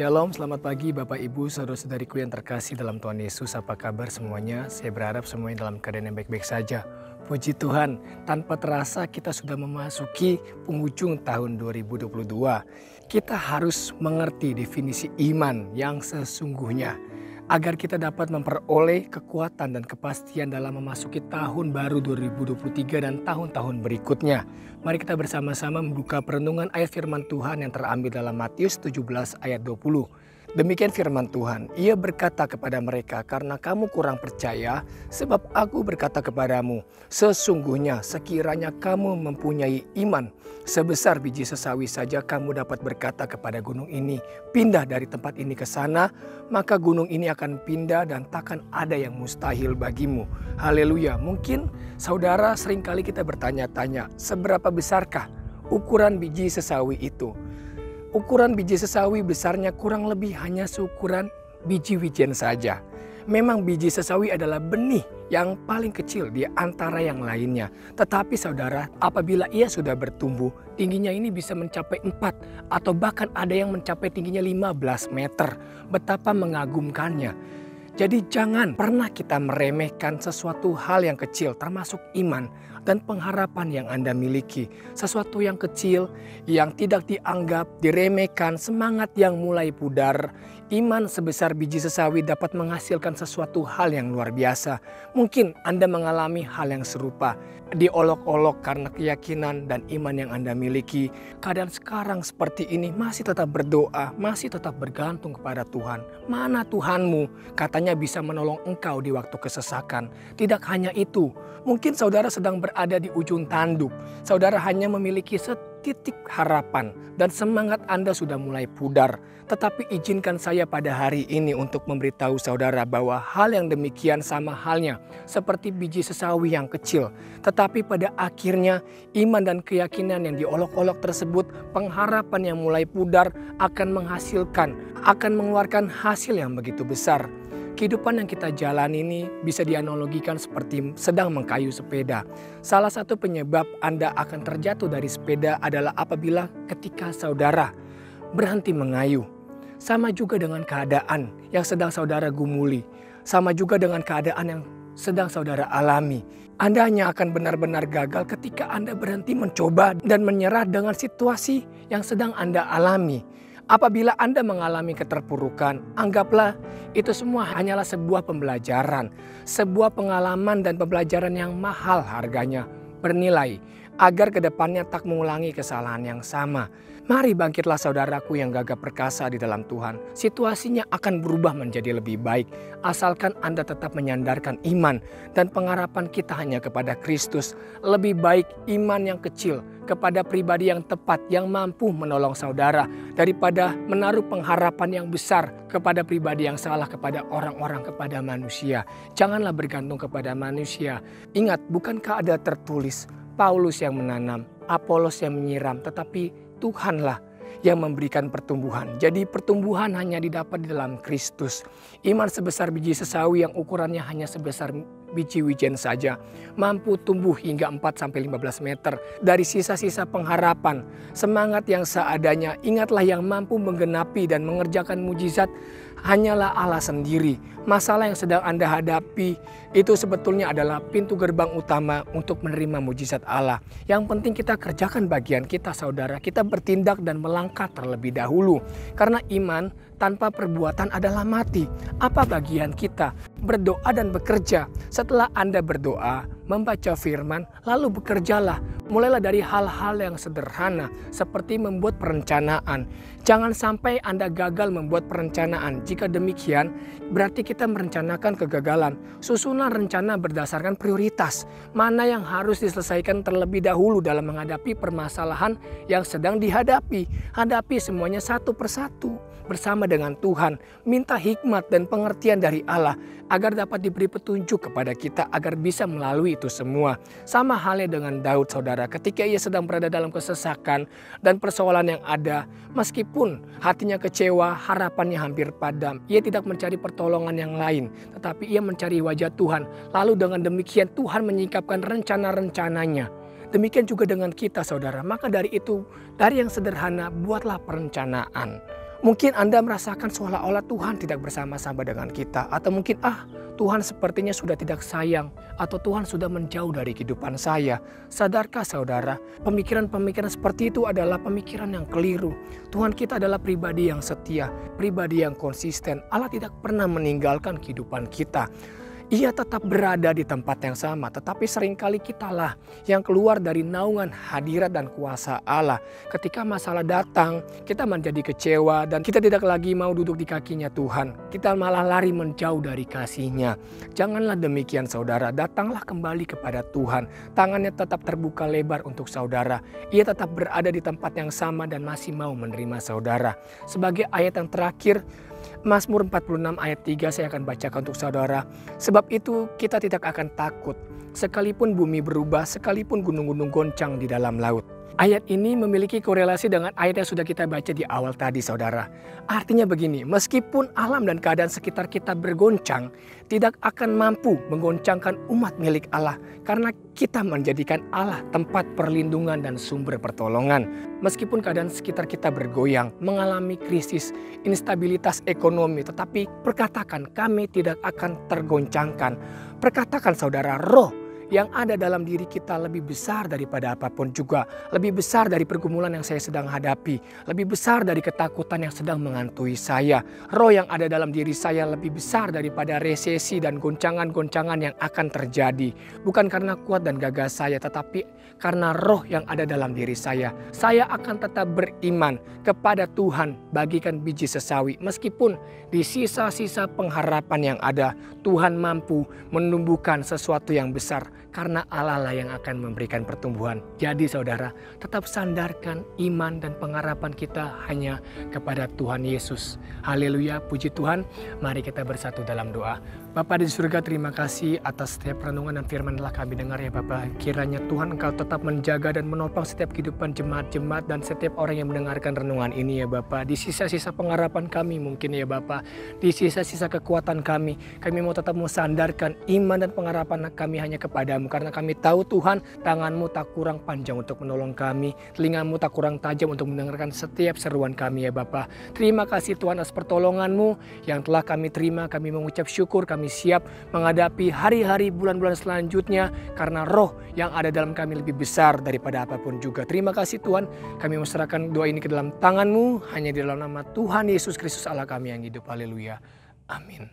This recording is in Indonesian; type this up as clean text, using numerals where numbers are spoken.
Shalom, selamat pagi Bapak Ibu, saudara-saudariku yang terkasih dalam Tuhan Yesus. Apa kabar semuanya? Saya berharap semuanya dalam keadaan yang baik-baik saja. Puji Tuhan, tanpa terasa kita sudah memasuki penghujung tahun 2022. Kita harus mengerti definisi iman yang sesungguhnya, agar kita dapat memperoleh kekuatan dan kepastian dalam memasuki tahun baru 2023 dan tahun-tahun berikutnya. Mari kita bersama-sama membuka perenungan ayat firman Tuhan yang terambil dalam Matius 17 ayat 20. Demikian firman Tuhan, ia berkata kepada mereka, karena kamu kurang percaya, sebab aku berkata kepadamu, sesungguhnya sekiranya kamu mempunyai iman sebesar biji sesawi saja, kamu dapat berkata kepada gunung ini, pindah dari tempat ini ke sana, maka gunung ini akan pindah dan takkan ada yang mustahil bagimu. Haleluya. Mungkin saudara seringkali kita bertanya-tanya, seberapa besarkah ukuran biji sesawi itu? Ukuran biji sesawi besarnya kurang lebih hanya seukuran biji wijen saja. Memang biji sesawi adalah benih yang paling kecil di antara yang lainnya. Tetapi saudara, apabila ia sudah bertumbuh, tingginya ini bisa mencapai 4 atau bahkan ada yang mencapai tingginya 15 meter. Betapa mengagumkannya. Jadi jangan pernah kita meremehkan sesuatu hal yang kecil, termasuk iman dan pengharapan yang Anda miliki. Sesuatu yang kecil, yang tidak dianggap, diremehkan, semangat yang mulai pudar. Iman sebesar biji sesawi dapat menghasilkan sesuatu hal yang luar biasa. Mungkin Anda mengalami hal yang serupa, diolok-olok karena keyakinan dan iman yang Anda miliki. Keadaan sekarang seperti ini masih tetap berdoa, masih tetap bergantung kepada Tuhan. Mana Tuhanmu? Katanya bisa menolong engkau di waktu kesesakan. Tidak hanya itu, mungkin saudara sedang berada di ujung tanduk. Saudara hanya memiliki setitik harapan dan semangat Anda sudah mulai pudar. Tetapi izinkan saya pada hari ini untuk memberitahu saudara bahwa hal yang demikian sama halnya seperti biji sesawi yang kecil. Tetapi pada akhirnya iman dan keyakinan yang diolok-olok tersebut, pengharapan yang mulai pudar akan menghasilkan, akan mengeluarkan hasil yang begitu besar. Kehidupan yang kita jalani ini bisa dianalogikan seperti sedang mengkayu sepeda. Salah satu penyebab Anda akan terjatuh dari sepeda adalah apabila ketika saudara berhenti mengayuh. Sama juga dengan keadaan yang sedang saudara gumuli. Sama juga dengan keadaan yang sedang saudara alami. Anda hanya akan benar-benar gagal ketika Anda berhenti mencoba dan menyerah dengan situasi yang sedang Anda alami. Apabila Anda mengalami keterpurukan, anggaplah itu semua hanyalah sebuah pembelajaran. Sebuah pengalaman dan pembelajaran yang mahal harganya, bernilai, agar kedepannya tak mengulangi kesalahan yang sama. Mari bangkitlah saudaraku yang gagah perkasa di dalam Tuhan. Situasinya akan berubah menjadi lebih baik. Asalkan Anda tetap menyandarkan iman dan pengharapan kita hanya kepada Kristus. Lebih baik iman yang kecil kepada pribadi yang tepat yang mampu menolong saudara daripada menaruh pengharapan yang besar kepada pribadi yang salah, kepada orang-orang, kepada manusia. Janganlah bergantung kepada manusia. Ingat, bukankah ada tertulis Paulus yang menanam, Apolos yang menyiram, tetapi Tuhanlah yang memberikan pertumbuhan. Jadi pertumbuhan hanya didapat di dalam Kristus. Iman sebesar biji sesawi yang ukurannya hanya sebesar biji wijen saja mampu tumbuh hingga 4-15 meter dari sisa-sisa pengharapan. Semangat yang seadanya, ingatlah yang mampu menggenapi dan mengerjakan mujizat hanyalah Allah sendiri. Masalah yang sedang Anda hadapi itu sebetulnya adalah pintu gerbang utama untuk menerima mujizat Allah. Yang penting kita kerjakan bagian kita saudara. Kita bertindak dan melangkah terlebih dahulu. Karena iman tanpa perbuatan adalah mati. Apa bagian kita? Berdoa dan bekerja. Setelah Anda berdoa, membaca firman, lalu bekerjalah. Mulailah dari hal-hal yang sederhana seperti membuat perencanaan. Jangan sampai Anda gagal membuat perencanaan. Jika demikian, berarti kita merencanakan kegagalan. Susunan rencana berdasarkan prioritas. Mana yang harus diselesaikan terlebih dahulu dalam menghadapi permasalahan yang sedang dihadapi. Hadapi semuanya satu persatu bersama dengan Tuhan. Minta hikmat dan pengertian dari Allah agar dapat diberi petunjuk kepada kita agar bisa melalui itu semua. Sama halnya dengan Daud saudara, ketika ia sedang berada dalam kesesakan dan persoalan yang ada, meskipun hatinya kecewa, harapannya hampir padam, ia tidak mencari pertolongan yang lain, tetapi ia mencari wajah Tuhan. Lalu dengan demikian Tuhan menyingkapkan rencana-rencananya. Demikian juga dengan kita saudara. Maka dari itu, dari yang sederhana buatlah perencanaan. Mungkin Anda merasakan seolah-olah Tuhan tidak bersama-sama dengan kita. Atau mungkin Tuhan sepertinya sudah tidak sayang. Atau Tuhan sudah menjauh dari kehidupan saya. Sadarkah saudara, pemikiran-pemikiran seperti itu adalah pemikiran yang keliru. Tuhan kita adalah pribadi yang setia, pribadi yang konsisten. Allah tidak pernah meninggalkan kehidupan kita. Ia tetap berada di tempat yang sama, tetapi seringkali kitalah yang keluar dari naungan hadirat dan kuasa Allah. Ketika masalah datang, kita menjadi kecewa dan kita tidak lagi mau duduk di kakinya Tuhan. Kita malah lari menjauh dari kasih-Nya. Janganlah demikian saudara, datanglah kembali kepada Tuhan. Tangannya tetap terbuka lebar untuk saudara. Ia tetap berada di tempat yang sama dan masih mau menerima saudara. Sebagai ayat yang terakhir, Mazmur 46 ayat 3 saya akan bacakan untuk saudara. Sebab itu kita tidak akan takut, sekalipun bumi berubah, sekalipun gunung-gunung goncang di dalam laut. Ayat ini memiliki korelasi dengan ayat yang sudah kita baca di awal tadi saudara. Artinya begini, meskipun alam dan keadaan sekitar kita bergoncang, tidak akan mampu menggoncangkan umat milik Allah. Karena kita menjadikan Allah tempat perlindungan dan sumber pertolongan. Meskipun keadaan sekitar kita bergoyang, mengalami krisis, instabilitas ekonomi, tetapi perkatakan kami tidak akan tergoncangkan. Perkatakan saudara, roh yang ada dalam diri kita lebih besar daripada apapun juga. Lebih besar dari pergumulan yang saya sedang hadapi. Lebih besar dari ketakutan yang sedang menghantui saya. Roh yang ada dalam diri saya lebih besar daripada resesi dan goncangan-goncangan yang akan terjadi. Bukan karena kuat dan gagah saya, tetapi karena roh yang ada dalam diri saya. Saya akan tetap beriman kepada Tuhan, bagikan biji sesawi. Meskipun di sisa-sisa pengharapan yang ada, Tuhan mampu menumbuhkan sesuatu yang besar. Karena Allah lah yang akan memberikan pertumbuhan. Jadi saudara, tetap sandarkan iman dan pengharapan kita hanya kepada Tuhan Yesus. Haleluya, puji Tuhan. Mari kita bersatu dalam doa. Bapa di surga, terima kasih atas setiap renungan dan firman telah kami dengar ya Bapa. Kiranya Tuhan Engkau tetap menjaga dan menopang setiap kehidupan jemaat-jemaat dan setiap orang yang mendengarkan renungan ini ya Bapa. Di sisa-sisa pengharapan kami mungkin ya Bapa. Di sisa-sisa kekuatan kami mau tetap mensandarkan iman dan pengharapan kami hanya kepadamu. Karena kami tahu Tuhan, tangan-Mu tak kurang panjang untuk menolong kami. Telinga-Mu tak kurang tajam untuk mendengarkan setiap seruan kami ya Bapa. Terima kasih Tuhan atas pertolongan-Mu yang telah kami terima. Kami mengucap syukur, kami siap menghadapi hari-hari bulan-bulan selanjutnya karena roh yang ada dalam kami lebih besar daripada apapun juga. Terima kasih Tuhan, kami menyerahkan doa ini ke dalam tangan-Mu hanya di dalam nama Tuhan Yesus Kristus Allah kami yang hidup. Haleluya. Amin.